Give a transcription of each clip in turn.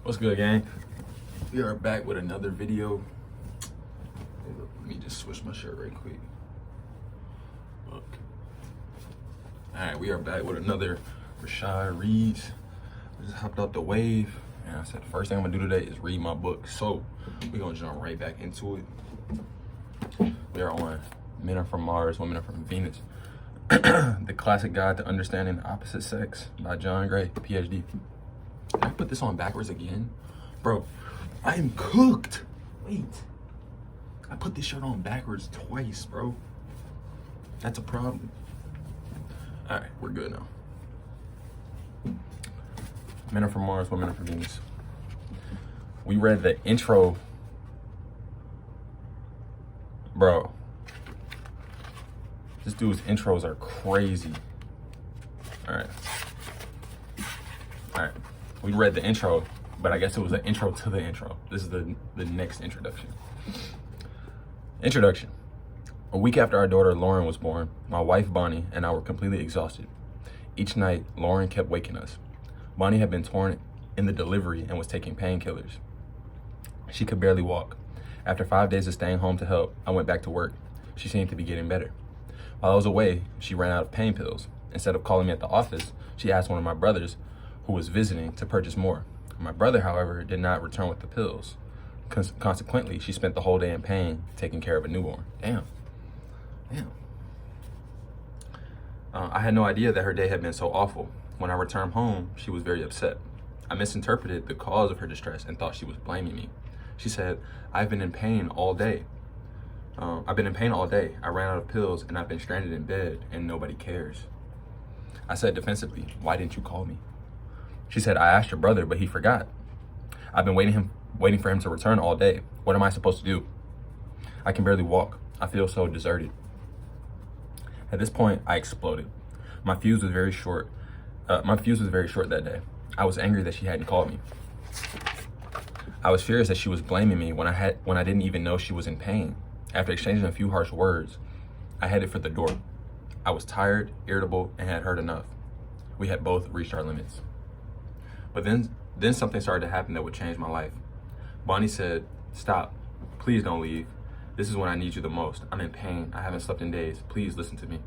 What's good, gang? We are back with another video. Let me just switch my shirt right quick. Look. Alright, we are back with another Rashad Reads. I just hopped out the wave, and I said the first thing I'm gonna do today is read my book. So we're gonna jump right back into it. We are on Men Are From Mars, Women Are From Venus. The Classic Guide to Understanding the Opposite Sex by John Gray, PhD. Did I put this on backwards again? Bro, I am cooked. Wait. I put this shirt on backwards twice, bro. That's a problem. All right, we're good now. Men Are From Mars, Women Are From Venus. We read the intro. Bro. This dude's intros are crazy. All right. All right. We read the intro, but I guess it was an intro to the intro. This is the next introduction. Introduction. A week after our daughter Lauren was born, my wife Bonnie and I were completely exhausted. Each night, Lauren kept waking us. Bonnie had been torn in the delivery and was taking painkillers. She could barely walk. After 5 days of staying home to help, I went back to work. She seemed to be getting better. While I was away, she ran out of pain pills. Instead of calling me at the office, she asked one of my brothers, who was visiting, to purchase more. My brother, however, did not return with the pills. Consequently, she spent the whole day in pain taking care of a newborn. Damn. I had no idea that her day had been so awful. When I returned home, she was very upset. I misinterpreted the cause of her distress and thought she was blaming me. She said, I've been in pain all day. I ran out of pills and I've been stranded in bed and nobody cares. I said defensively, why didn't you call me? She said, I asked your brother, but he forgot. I've been waiting for him to return all day. What am I supposed to do? I can barely walk. I feel so deserted. At this point, I exploded. My fuse was very short. That day. I was angry that she hadn't called me. I was furious that she was blaming me when I didn't even know she was in pain. After exchanging a few harsh words, I headed for the door. I was tired, irritable, and had heard enough. We had both reached our limits. But then something started to happen that would change my life. Bonnie said, stop, please don't leave. This is when I need you the most. I'm in pain, I haven't slept in days. Please listen to me.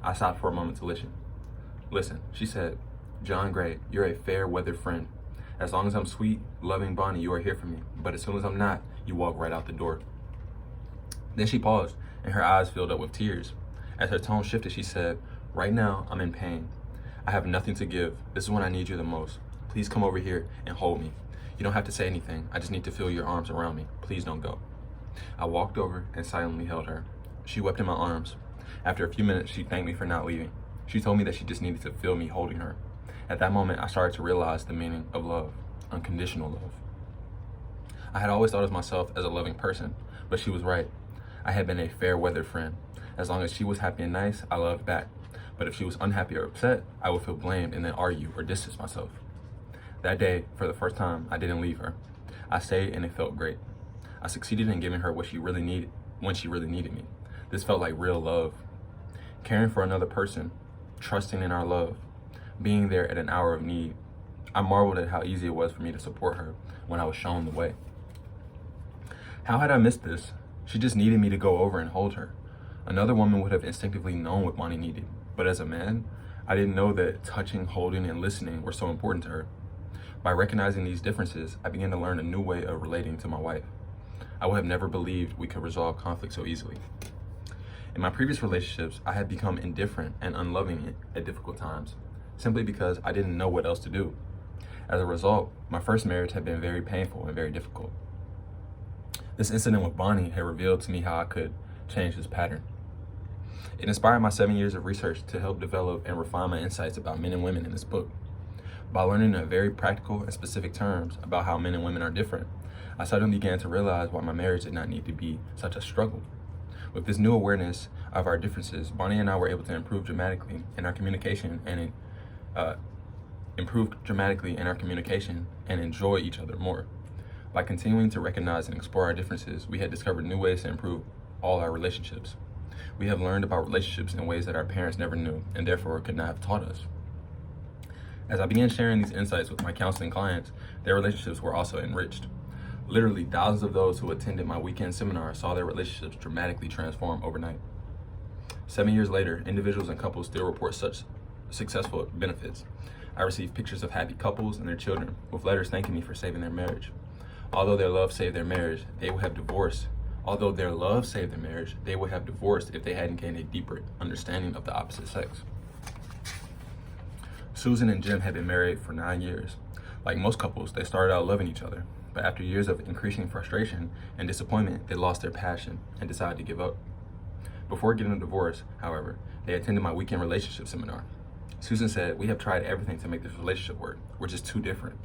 I stopped for a moment to listen. Listen, she said, John Gray, you're a fair weather friend. As long as I'm sweet, loving Bonnie, you are here for me. But as soon as I'm not, you walk right out the door. Then she paused and her eyes filled up with tears. As her tone shifted, she said, right now, I'm in pain. I have nothing to give. This is when I need you the most. Please come over here and hold me. You don't have to say anything. I just need to feel your arms around me. Please don't go. I walked over and silently held her. She wept in my arms. After a few minutes, she thanked me for not leaving. She told me that she just needed to feel me holding her. At that moment, I started to realize the meaning of love, unconditional love. I had always thought of myself as a loving person, but she was right. I had been a fair weather friend. As long as she was happy and nice, I loved back. But if she was unhappy or upset, I would feel blamed and then argue or distance myself. That day, for the first time, I didn't leave her. I stayed and it felt great. I succeeded in giving her what she really needed when she really needed me. This felt like real love. Caring for another person, trusting in our love, being there at an hour of need. I marveled at how easy it was for me to support her when I was shown the way. How had I missed this? She just needed me to go over and hold her. Another woman would have instinctively known what Bonnie needed, but as a man, I didn't know that touching, holding, and listening were so important to her. By recognizing these differences, I began to learn a new way of relating to my wife. I would have never believed we could resolve conflict so easily. In my previous relationships, I had become indifferent and unloving at difficult times, simply because I didn't know what else to do. As a result, my first marriage had been very painful and very difficult. This incident with Bonnie had revealed to me how I could change this pattern. It inspired my 7 years of research to help develop and refine my insights about men and women in this book. By learning in very practical and specific terms about how men and women are different, I suddenly began to realize why my marriage did not need to be such a struggle. With this new awareness of our differences, Bonnie and I were able to improve dramatically in our communication and enjoy each other more. By continuing to recognize and explore our differences, we had discovered new ways to improve all our relationships. We have learned about relationships in ways that our parents never knew and therefore could not have taught us. As I began sharing these insights with my counseling clients, their relationships were also enriched. Literally, thousands of those who attended my weekend seminar saw their relationships dramatically transform overnight. 7 years later, individuals and couples still report such successful benefits. I received pictures of happy couples and their children with letters thanking me for saving their marriage. Although their love saved their marriage, they would have divorced. Although their love saved their marriage, they would have divorced if they hadn't gained a deeper understanding of the opposite sex. Susan and Jim had been married for 9 years. Like most couples, they started out loving each other, but after years of increasing frustration and disappointment, they lost their passion and decided to give up. Before getting a divorce, however, they attended my weekend relationship seminar. Susan said, "We have tried everything to make this relationship work. We're just too different."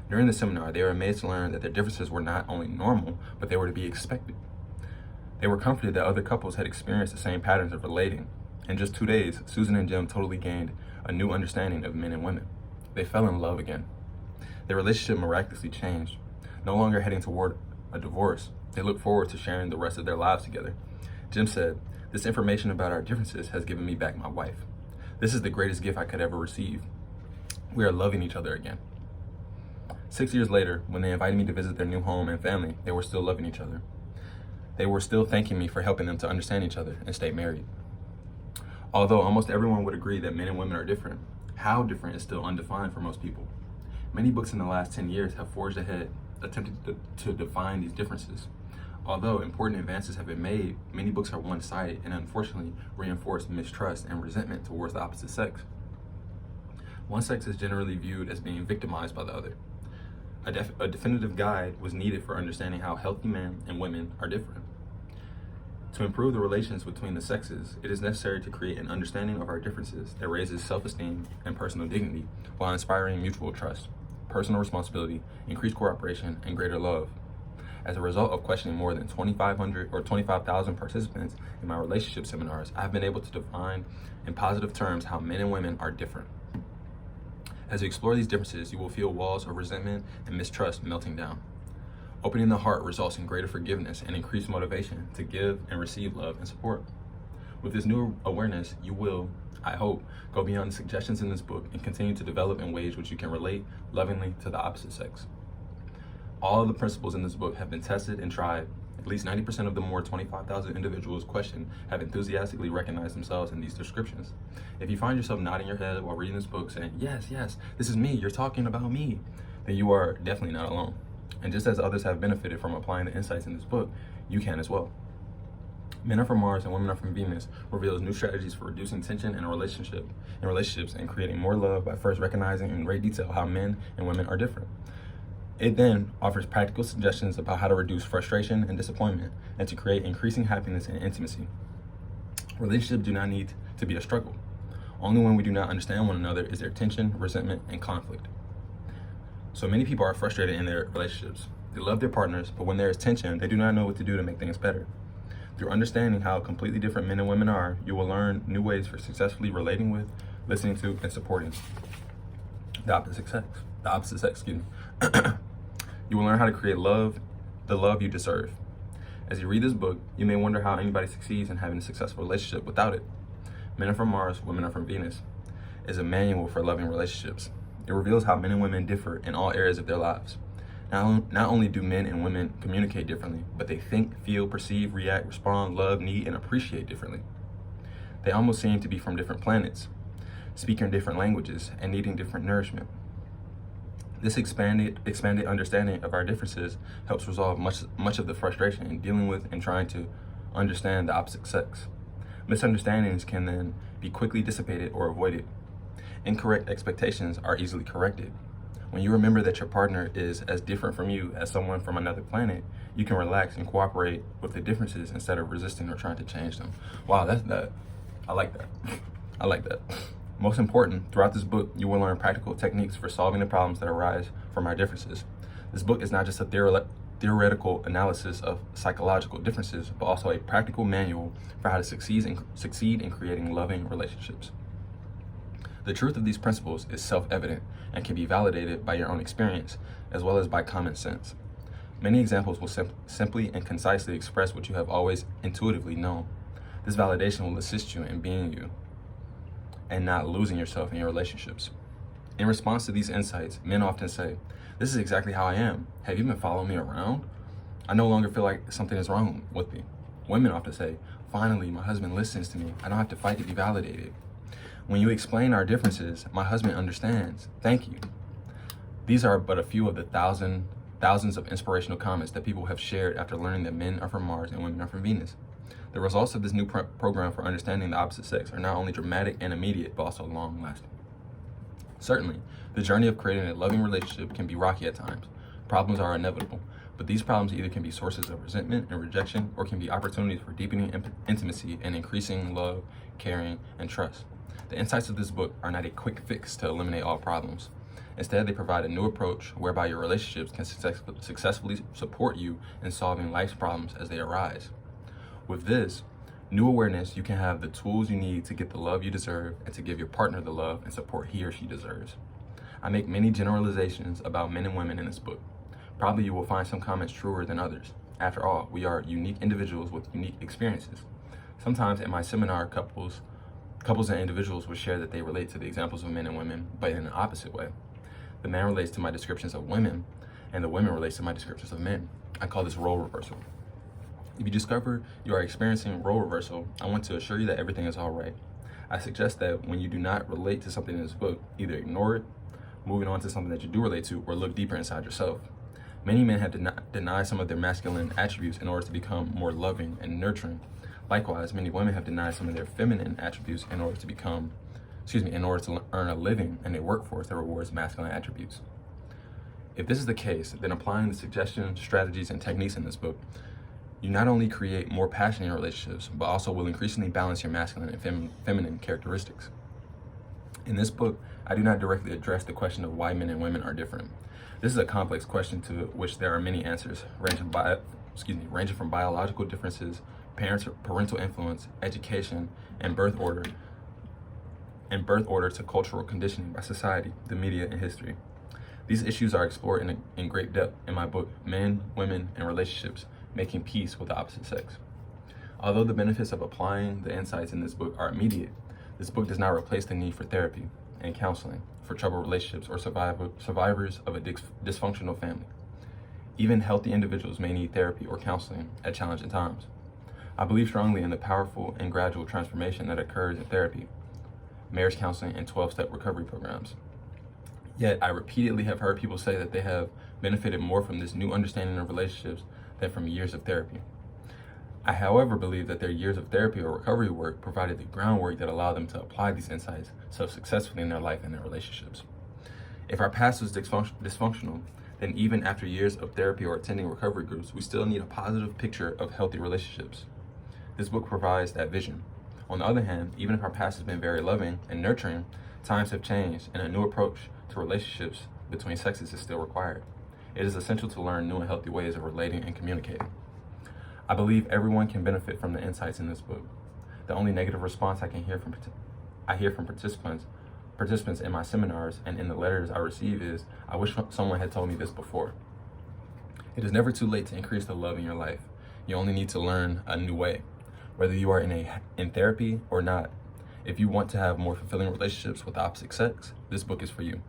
During the seminar, they were amazed to learn that their differences were not only normal, but they were to be expected. They were comforted that other couples had experienced the same patterns of relating. In just 2 days, Susan and Jim totally gained a new understanding of men and women. They fell in love again. Their relationship miraculously changed. No longer heading toward a divorce, they look forward to sharing the rest of their lives together. Jim said, "This information about our differences has given me back my wife. This is the greatest gift I could ever receive. We are loving each other again." 6 years later, when they invited me to visit their new home and family, they were still loving each other. They were still thanking me for helping them to understand each other and stay married. Although almost everyone would agree that men and women are different, how different is still undefined for most people. Many books in the last 10 years have forged ahead, attempting to define these differences. Although important advances have been made, many books are one-sided and unfortunately reinforce mistrust and resentment towards the opposite sex. One sex is generally viewed as being victimized by the other. A definitive guide was needed for understanding how healthy men and women are different. To improve the relations between the sexes, it is necessary to create an understanding of our differences that raises self-esteem and personal dignity while inspiring mutual trust, personal responsibility, increased cooperation, and greater love. As a result of questioning more than 2,500 or 25,000 participants in my relationship seminars, I've been able to define in positive terms how men and women are different. As you explore these differences, you will feel walls of resentment and mistrust melting down. Opening the heart results in greater forgiveness and increased motivation to give and receive love and support. With this new awareness, you will, I hope, go beyond the suggestions in this book and continue to develop in ways which you can relate lovingly to the opposite sex. All of the principles in this book have been tested and tried. At least 90% of the more 25,000 individuals questioned have enthusiastically recognized themselves in these descriptions. If you find yourself nodding your head while reading this book saying, yes, this is me, you're talking about me, then you are definitely not alone. And just as others have benefited from applying the insights in this book, you can as well. Men Are From Mars and Women Are From Venus reveals new strategies for reducing tension in relationships and creating more love by first recognizing in great detail how men and women are different. It then offers practical suggestions about how to reduce frustration and disappointment and to create increasing happiness and intimacy. Relationships do not need to be a struggle. Only when we do not understand one another is there tension, resentment, and conflict. So many people are frustrated in their relationships. They love their partners, but when there is tension, they do not know what to do to make things better. Through understanding how completely different men and women are, you will learn new ways for successfully relating with, listening to, and supporting the opposite sex. You will learn how to create the love you deserve. As you read this book, you may wonder how anybody succeeds in having a successful relationship without it. Men Are From Mars, Women Are From Venus is a manual for loving relationships. It reveals how men and women differ in all areas of their lives. Not only do men and women communicate differently, but they think, feel, perceive, react, respond, love, need, and appreciate differently. They almost seem to be from different planets, speaking different languages, and needing different nourishment. This expanded understanding of our differences helps resolve much of the frustration in dealing with and trying to understand the opposite sex. Misunderstandings can then be quickly dissipated or avoided. Incorrect expectations are easily corrected. When you remember that your partner is as different from you as someone from another planet, you can relax and cooperate with the differences instead of resisting or trying to change them. Wow, I like that. I like that. Most important, throughout this book, you will learn practical techniques for solving the problems that arise from our differences. This book is not just a theoretical analysis of psychological differences, but also a practical manual for how to succeed in creating loving relationships. The truth of these principles is self-evident and can be validated by your own experience, as well as by common sense. Many examples will simply and concisely express what you have always intuitively known. This validation will assist you in being you and not losing yourself in your relationships. In response to these insights, men often say, "This is exactly how I am. Have you been following me around? I no longer feel like something is wrong with me." Women often say, "Finally, my husband listens to me. I don't have to fight to be validated. When you explain our differences, my husband understands. Thank you." These are but a few of the thousands of inspirational comments that people have shared after learning that men are from Mars and women are from Venus. The results of this new program for understanding the opposite sex are not only dramatic and immediate, but also long-lasting. Certainly, the journey of creating a loving relationship can be rocky at times. Problems are inevitable, but these problems either can be sources of resentment and rejection, or can be opportunities for deepening intimacy and increasing love, caring, and trust. The insights of this book are not a quick fix to eliminate all problems. Instead, they provide a new approach whereby your relationships can successfully support you in solving life's problems as they arise. With this new awareness, you can have the tools you need to get the love you deserve and to give your partner the love and support he or she deserves. I make many generalizations about men and women in this book. Probably you will find some comments truer than others. After all, we are unique individuals with unique experiences. Sometimes in my seminar, couples and individuals will share that they relate to the examples of men and women, but in an opposite way. The man relates to my descriptions of women, and the women relates to my descriptions of men. I call this role reversal. If you discover you are experiencing role reversal, I want to assure you that everything is all right. I suggest that when you do not relate to something in this book, either ignore it, moving on to something that you do relate to, or look deeper inside yourself. Many men have denied some of their masculine attributes in order to become more loving and nurturing. Likewise, many women have denied some of their feminine attributes in order to earn a living in a workforce that rewards masculine attributes. If this is the case, then applying the suggestions, strategies, and techniques in this book, you not only create more passion in your relationships, but also will increasingly balance your masculine and feminine characteristics. In this book, I do not directly address the question of why men and women are different. This is a complex question to which there are many answers, ranging from biological differences, parental influence, education, and birth order to cultural conditioning by society, the media, and history. These issues are explored in great depth in my book, Men, Women, and Relationships, Making Peace with the Opposite Sex. Although the benefits of applying the insights in this book are immediate, this book does not replace the need for therapy and counseling for troubled relationships or survivors of a dysfunctional family. Even healthy individuals may need therapy or counseling at challenging times. I believe strongly in the powerful and gradual transformation that occurs in therapy, marriage counseling, and 12-step recovery programs. Yet, I repeatedly have heard people say that they have benefited more from this new understanding of relationships than from years of therapy. I, however, believe that their years of therapy or recovery work provided the groundwork that allowed them to apply these insights so successfully in their life and their relationships. If our past was dysfunctional, then even after years of therapy or attending recovery groups, we still need a positive picture of healthy relationships. This book provides that vision. On the other hand, even if our past has been very loving and nurturing, times have changed and a new approach to relationships between sexes is still required. It is essential to learn new and healthy ways of relating and communicating. I believe everyone can benefit from the insights in this book. The only negative response I hear from participants in my seminars and in the letters I receive is, "I wish someone had told me this before." It is never too late to increase the love in your life. You only need to learn a new way. Whether you are in therapy or not, if you want to have more fulfilling relationships with the opposite sex, this book is for you.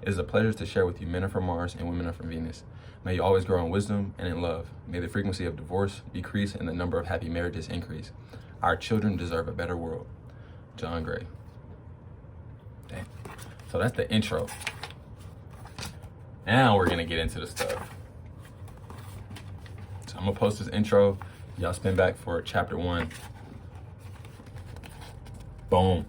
It is a pleasure to share with you. Men are from Mars and women are from Venus. May you always grow in wisdom and in love. May the frequency of divorce decrease and the number of happy marriages increase. Our children deserve a better world. John Gray. Dang. So that's the intro. Now we're gonna get into the stuff. So I'm gonna post this intro. Y'all spin back for chapter 1. Boom.